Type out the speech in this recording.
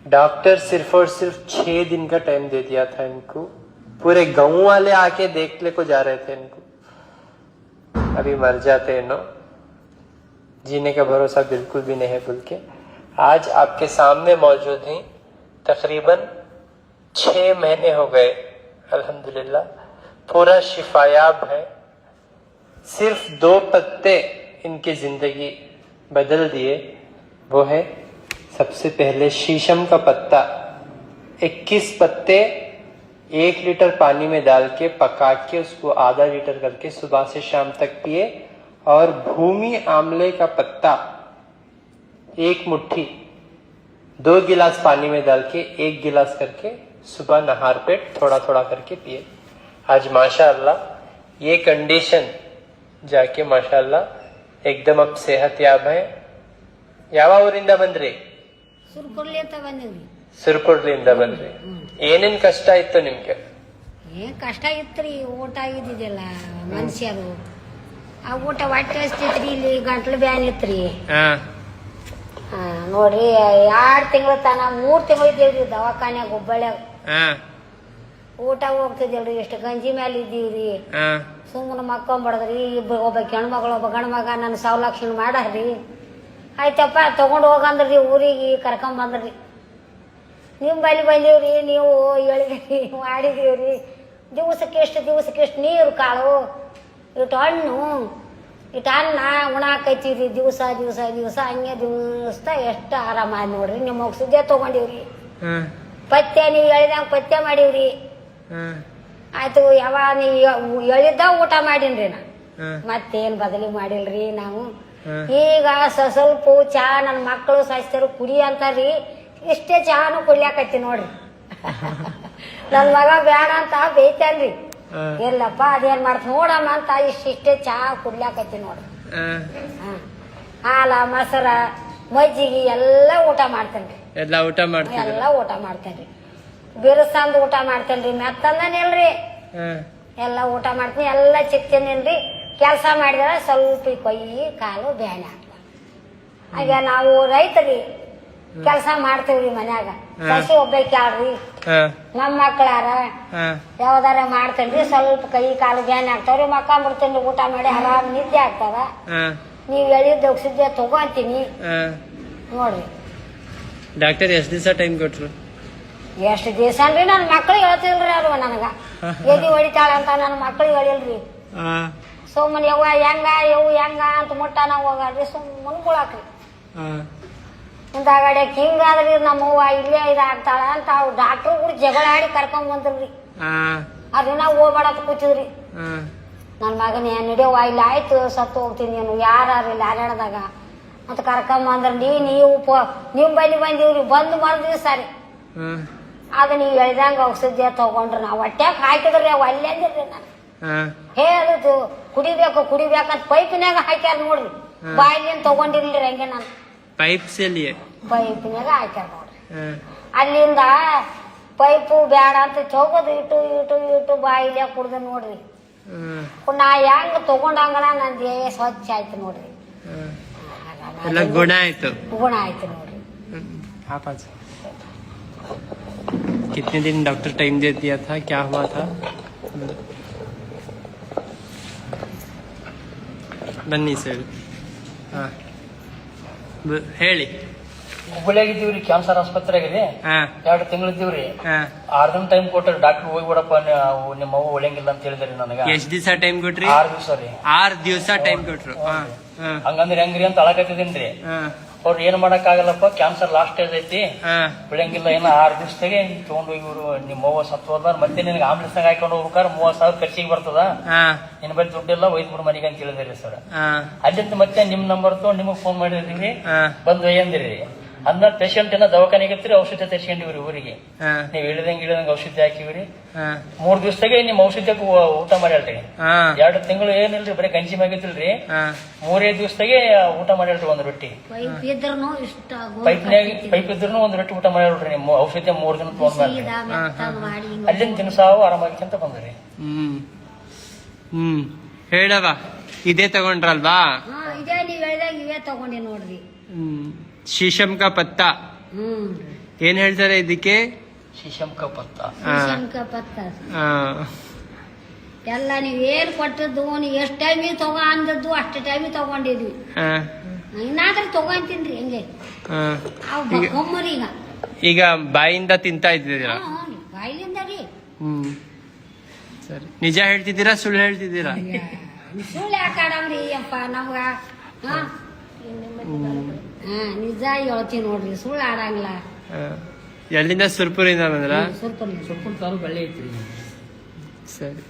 Doctor सिर्फ और सिर्फ 6 दिन का टाइम दे दिया था इनको। पूरे गांव वाले आके देखने को जा रहे थे इनको। अभी मर जाते हैं नो, जीने का भरोसा बिल्कुल भी नहीं है बोल के आज आपके सामने मौजूद हैं। तकरीबन 6 महीने हो गए, अल्हम्दुलिल्लाह पूरा शिफायाब है। सिर्फ 2 पत्ते इनकी जिंदगी बदल दिए। वो है सबसे पहले शीशम का पत्ता, 21 पत्ते 1 लीटर पानी में डाल के पका के उसको आधा लीटर करके सुबह से शाम तक पिए। और भूमि आमले का पत्ता 1 मुट्ठी 2 गिलास पानी में डाल के 1 गिलास करके सुबह नहार पेट थोड़ा थोड़ा करके पिए। आज माशाअल्लाह ये कंडीशन जाके माशाअल्लाह एकदम अब सेहत याब है। ಯಾವ ಊರಿಂದ ಬಂದ್ರಿ? ಸುರ್ಕುರ್ಲಿ ಅಂತ ಬಂದಿವ್ರಿ. ಸುರ್ಕುರ್ಲಿಂದ ಬಂದ್ರಿ. ಏನೇನ್ ಕಷ್ಟ ಇತ್ತು ನಿಮ್ಗೆ? ಏನ್ ಕಷ್ಟ ಇತ್ರಿ, ಊಟ ಇದ್ದಿದ್ದಿಲ್ಲ ಮನುಷ್ಯರು. ಆ ಊಟ ಹೊಟ್ಟೆ ಹಸ್ತಿತ್ರಿ, ಇಲ್ಲಿ ಗಂಟ್ಲು ಬ್ಯಾನ್ ಇತ್ರಿ. ನೋಡ್ರಿ 2 ತಿಂಗಳ ತನ 3 ತಿಂಗಳು ಇದ್ದೇವ್ರಿ ದವಾಖಾನ್ಯಾಗ ಹುಬ್ಬಳ್ಳ್ಯಾಗ. ಊಟ ಹೋಗ್ತಿದ್ದಿಲ್ರಿ, ಎಷ್ಟು ಗಂಜಿ ಮ್ಯಾಲ ಇದ್ದೀವ್ರಿ. ಸುಮ್ಮನೆ ಮಕ್ಕೊಂಬಡದ್ರಿ. ಒಬ್ಬ ಹೆಣ್ಮಗಳು ಒಬ್ಬ ಗಂಡ ಮಗ ನನ್ನ ಸವಲಕ್ಷಣ ಮಾಡಾರ್ರಿ. ಆಯ್ತಪ್ಪ ತಗೊಂಡು ಹೋಗಂದ್ರಿ, ಊರಿಗೆ ಕರ್ಕೊಂಡ್ ಬಂದ್ರಿ. ನಿಮ್ ಬಳಿ ಬಂದೀವ್ರಿ, ನೀವು ಹೇಳಿದ್ರಿ ಮಾಡಿದೀವ್ರಿ. ದಿವಸಕ್ಕೆ ಎಷ್ಟು ನೀರು ಕಾಳು, ಇಟ್ಟು ಹಣ್ಣು, ಇಟ್ಟು ಅನ್ನ ಉಣಾಕೈತಿವ್ರಿ. ದಿವಸ ಹಂಗೆ ದಿವಸ ಎಷ್ಟು ಆರಾಮ ನೋಡ್ರಿ. ನಿಮ್ಮ ಸುದ್ದಿ ತಗೊಂಡಿವ್ರಿ. ಪಥ್ಯ ನೀವು ಹೇಳಿದಂಗ ಪಥ್ಯ ಮಾಡೀವ್ರಿ. ಆಯ್ತು, ಯಾವ ನೀವು ಹೇಳಿದ್ದ ಊಟ ಮಾಡೀನ್ರಿ ನಾ, ಮತ್ತೇನ್ ಬದಲಿ ಮಾಡಿಲ್ರಿ ನಾವು. ಈಗ ಸ್ವಲ್ಪ ಚಾ ನನ್ನ ಮಕ್ಕಳು ಸಸ್ಯರು ಕುಡಿ ಅಂತಾರ್ರಿ, ಇಷ್ಟೇ ಚಾನು ಕುಡಿಯಾಕತ್ತಿ ನೋಡ್ರಿ. ನನ್ ಮಗ ಬೇಡ ಅಂತ ಬೈತಾನ್ರಿ. ಇಲ್ಲಪ್ಪ ಅದೇನ್ ಮಾಡ್ತ ನೋಡಮ್ಮ ಅಂತ ಇಷ್ಟೇ ಚಾ ಕುಡ್ಲಾಕತ್ತಿ ನೋಡ್ರಿ. ಹಾಲ ಮೊಸರ ಮಜ್ಜಿಗೆ ಎಲ್ಲ ಊಟ ಮಾಡ್ತೇನ್ರಿ. ಎಲ್ಲ ಊಟ ಮಾಡ್ತೇನ್ರಿ. ಬಿರುಸಂದ್ ಊಟ ಮಾಡ್ತೇನ್ರಿ, ಮೆತ್ತಂದನಿಲ್ರಿ. ಎಲ್ಲ ಊಟ ಮಾಡ್ತೀನಿ, ಎಲ್ಲ ಚಿಕ್ತೇನೇನ್ರಿ. ಕೆಲಸ ಮಾಡಿದ್ರೆ ಸ್ವಲ್ಪ ಕೈ ಕಾಲು ಬ್ಯಾನೆ ಆಗ್ತದ. ಹಾಗೆ ನಾವು ರೈತರಿ ಕೆಲಸ ಮಾಡ್ತೇವ್ರಿ ಮನ್ಯಾಗ. ಸಸಿ ಒಬ್ಬಾಕಿ ಆಡ್ರಿ, ನಮ್ಮ ಮಕ್ಕಳಾರ ಯಾವ್ದಾರ ಮಾಡ್ತೇನ್ರಿ. ಸ್ವಲ್ಪ ಕೈ ಕಾಲು ಬ್ಯಾನೆ ಆಗ್ತಾವ್ರಿ. ಮಕ್ಕೊಂಡ್ಬಿಡ್ತೇನ್ರಿ, ಊಟ ಮಾಡಿ ಆರಾಮ್ ನಿದ್ದೆ ಆಗ್ತದ. ನೀವ್ ಹೇಳಿದ್ದ ಔಷಧಿ ತಗೊಂತೀನಿ ನೋಡ್ರಿ. ಡಾಕ್ಟರ್ ಎಷ್ಟು ದಿವಸ ಟೈಮ್ ಕೊಟ್ರು? ಎಷ್ಟು ದಿವಸ ಅನ್ರಿ ನನ್ನ ಮಕ್ಳಿಗೆ ಹೇಳ್ತಿಲ್ರಿ ಅವ್ರು. ನನಗ ಎದಿ ಹೊಡಿತಾಳ ಅಂತ ನನ್ನ ಮಕ್ಳಿಗೆ ಹೇಳಿಲ್ರಿ. ಸುಮ್ಮನೆ ಯವ್ವ ಹೆಂಗ ಅಂತ ಮುಟ್ಟ ನಾವು ಹೋಗ್ರಿ, ಸುಮ್ಮನೆ ಮುಳಾಕ್ರಿ. ಹಿಂದಾಗಡೆ ಹಿಂಗಾದ್ರಿ ನಮ್ಮವ್ವ ಇಲ್ಲೇ ಇದಾಗ್ತಾಳ ಅಂತ ಅವ್ರು ಡಾಕ್ಟರ್ ಕೂಡ ಜಗಳ ಆಡಿ ಕರ್ಕೊಂಡ್ ಬಂದ್ರಿ. ಅದನ್ನ ಹೋಗ್ಬೇಡತ್ ಕೂತಿದ್ರಿ. ನನ್ ಮಗನ ನಡೆಯವ್ವ ಇಲ್ಲ, ಆಯ್ತು ಸತ್ತು ಹೋಗ್ತೀನಿ ನೀನು, ಯಾರು ಇಲ್ಲ ಹರ್ಯಾಣದಾಗ ಅಂತ ಕರ್ಕೊಂಡ್ ಬಂದ್ರಿ. ನೀವು ಬಲಿ ಬಂದಿವ್ರಿ. ಬಂದು ಮರ್ದಿವ್ಸ ರೀ ಅದು ನೀವು ಹೇಳ್ದಂಗ ಔಷಧಿ ತಗೊಂಡ್ರಿ. ನಾವು ಹೊಟ್ಯಾಗ ಹಾಕಿದ್ರಿ, ಅವ್ ಅಲ್ಲೇ ಅಂದಿರ್ರಿ. ನಾನು ಹೇಳುದು ಕುಡಿಬೇಕಂತ ಪೈಪಿನಾಗ ಹಾಕ್ಯಾರ ನೋಡ್ರಿ. ಬಾಯಿಲೇನ್ ತಗೊಂಡಿರ್ಲಿ ಹಂಗೆ ನಾನು ಪೈಪಿನಾಗ ಹಾಕ್ಯಾರ ನೋಡ್ರಿ. ಅಲ್ಲಿಂದ ಪೈಪು ಬೇಡ ಅಂತ ಚೌಕದು ಇಟ್ಟು ಬಾಯಿಲೆ ಕುಡ್ದು ನೋಡ್ರಿ. ನಾ ಹೆಂಗ ತಗೊಂಡಂಗಣ ನನ್ ದೇಹ ಸ್ವಚ್ಛ ಆಯ್ತು ನೋಡ್ರಿ. ಗುಣ ಆಯ್ತು ನೋಡ್ರಿ. कितने दिन डॉक्टर टाइम दे दिया था? क्या हुआ था? ಬನ್ನಿ ಸರ್. ಹೇಳಿ. ಹುಬ್ಬಳ್ಳಿಯಾಗಿದ್ದೀವ್ರಿ, ಕ್ಯಾನ್ಸರ್ ಆಸ್ಪತ್ರೆಯಾಗಿದೆ. 2 ತಿಂಗಳಿದ್ದೀವ್ರಿ. 6 ದಿನ ಟೈಮ್ ಕೊಟ್ರಿ ಡಾಕ್ಟರ್. ಹೋಗ್ಬಿಡಪ್ಪ ನಿಮ್ಮ ಅವ್ವ ಒಳ್ಳೆಂಗಿಲ್ಲ ಅಂತ ಹೇಳಿದ್ರಿ ನನಗ. ಎಷ್ಟ್ ದಿವಸ ಟೈಮ್ ಕೊಟ್ರಿ? 6 ದಿವಸ ರೀ. 6 ದಿವಸ ಟೈಮ್ ಕೊಟ್ರು. ಹಂಗಂದ್ರೆ ಹೆಂಗ್ರಿ ಅಂತ ಅಳಕತ್ತಿದೀನ್ರಿ. ಅವ್ರು ಏನ್ ಮಾಡಕ್ ಆಗಲ್ಲಪ್ಪ, ಕ್ಯಾನ್ಸರ್ ಲಾಸ್ಟ್ ಸ್ಟೇಜ್ ಐತಿ, ಬಿಡಂಗಿಲ್ಲ. ಏನೋ 6 ದಿವಸದಾಗೆ ತಗೊಂಡೋಗಿ ಇವ್ರು ನಿಮ್ಮ ಅವ್ವ ಸತ್ತು ಹೋದ, ಮತ್ತೆ ನಿನಗೆ ಆಂಬುಲೆನ್ಸ್ನಾಗ ಹಾಕೊಂಡು ಹೋಗ್ಬೇಕಾದ್ರೆ 30,000 ಖರ್ಚಿಗೆ ಬರ್ತದ, ನಿನ್ ಬಳಿ ದುಡ್ಡಿಲ್ಲ, ಒಯ್ದ್ಬಿಡು ಮನೆಗೆ ಅಂತ ಹೇಳಿದ್ರಿ ಸರ್. ಅಲ್ಲಿಂದ ಮತ್ತೆ ನಿಮ್ ನಂಬರ್ ತಗೊಂಡು ನಿಮಗ್ ಫೋನ್ ಮಾಡಿದ್ರಿ, ಬಂದು ಒಯ್ಯಂದಿರಿ. ಅದನ್ನ ಪೇಷಂಟ್ ಏನ ದವಾಖಾನೆಗೆ ಔಷಧಿ ತರ್ಸ್ಕೊಂಡಿವ್ರಿ ಊರಿಗೆ. ನೀವ್ ಇಳಿದಂಗ ಔಷಧಿ ಹಾಕಿವ್ರಿ. 3 ದಿವಸದಾಗೆ ನಿಮ್ ಔಷಧಿ ಊಟ ಮಾಡ್ಯಾಳ್ರಿ. 2 ತಿಂಗಳು ಏನಿಲ್ರಿ, ಬರೀ ಗಂಜಿ ಮ್ಯಾಗಿದ್ದಿಲ್ರಿ. 3 ದಿವಸದಾಗೆ ಊಟ ಮಾಡ್ಯಾಳ್ರಿ. 1 ರೊಟ್ಟಿ ಪೈಪ್ ಇದ್ರು 1 ರೊಟ್ಟಿ ಊಟ ಮಾಡ್ಯಾಳ್ರಿ. ನಿಮ್ ಔಷಧಿ 3 ದಿನ ತಗೊಂಡ್ ಅಲ್ಲಿಂದ ದಿನಸಾವು ಆರಾಮಾಗಿ ಅಂತ ಬಂದ್ರಿ. ಹೇಳವ ಇದೇ ತಗೊಂಡ್ರಲ್ವಾ? ಇದೇ ನೀವ್ ಹೇಳ್ದಾಗ ಇವೇ ತಗೊಂಡಿ ನೋಡ್ರಿ. शीशम का पत्ता ಏನ್ ಹೇಳ್ತಾರೆ ಇದಕ್ಕೆ? ಶಿಶಂಕ ಪತ್ತ. ಶಂಕ ಪತ್ತ ಎಲ್ಲ ನೀವ್ ಏನ್ ಕೊಟ್ಟದ್ದು ನೀವ್ ಎಷ್ಟ್ ಟೈಮಿಗೆ ತಗೋ ಅಂದದ್ದು ಅಷ್ಟ ಟೈಮಿಗೆ ತಗೊಂಡಿದ್ವಿ. ಇನ್ನಾದ್ರೂ ತಗೊಂತೀನ್ರಿ ಹೆಂಗೆ ಈಗ ಈಗ ಬಾಯಿಂದ ತಿಂತಾ ಇದ್ದೀರಾ? ಬಾಯಿಲಿಂದ ರೀ. ಸರಿ, ನಿಜ ಹೇಳ್ತಿದ್ದೀರಾ ಸುಳ್ಳು ಹೇಳ್ತಿದ್ದೀರಾ? ಸುಳ್ಳು ಯಾಕಾಡಮ್ರಿ ಅಪ್ಪ ನಮ್ಗ. ನಿಜ ಹೇಳ್ತೀನಿ ನೋಡ್ರಿ, ಸುಳ್ಳು ಆಡಂಗಿಲ್ಲ. ಎಲ್ಲಿಂದ? ಸುರ್ಪುರಿಂದ ಬಂದ್ರ? ಸುರ್ಪುರ್ ತಾಲೂಕು ಬಳ್ಳಿ ಐತ್ರಿ. ಸರಿ.